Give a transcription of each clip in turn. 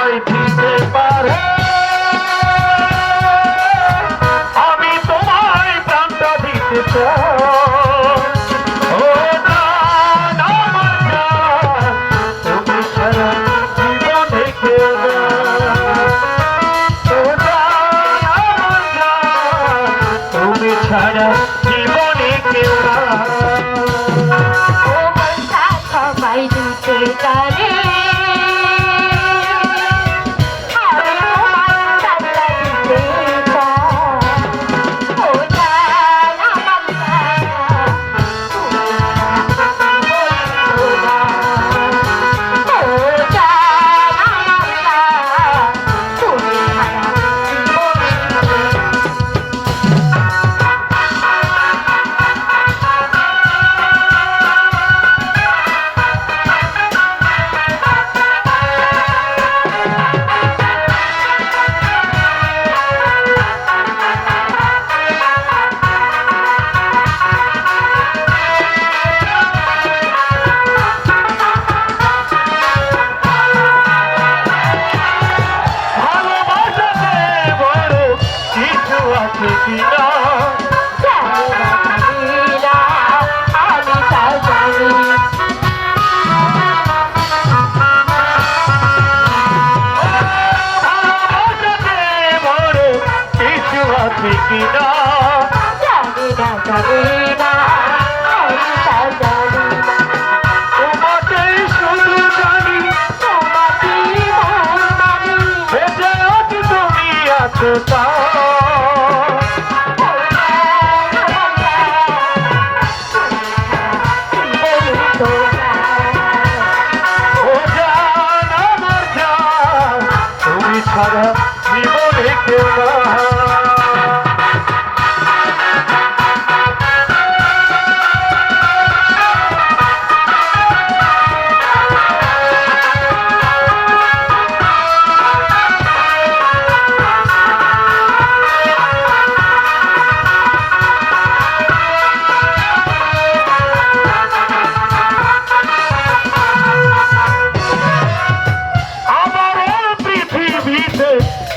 তোমায় দিতে পারে, আমি তোমায় প্রাণটা দিতে চাই। ও জান আমার জান, তুমি ছাড়া জীবনে কেউ নাই। ও জান আমার জান, তুমি ছাড়া জীবনে কেউ নাই। ও মনটা সবাই দিতে পারে, ছাড়া জীবনে কেউ নাই।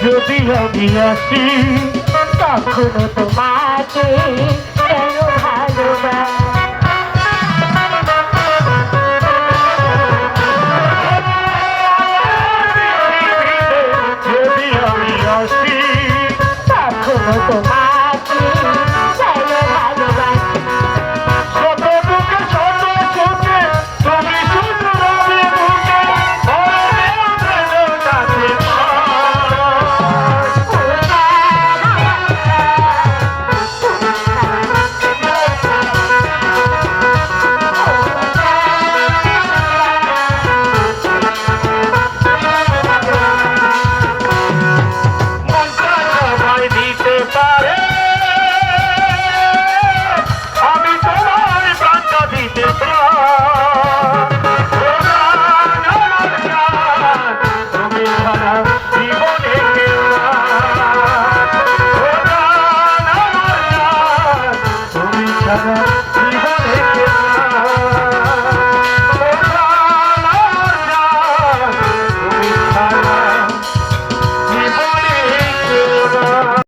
যদি আমি আসি তখনও তোমাকে কেন ভালোবাসি, যদি আমি আসি তখনও তোমাকে কেন ভালোবাসি। শত বুকে শত চোখে তুমি শুধু রবে বুকে, Oh,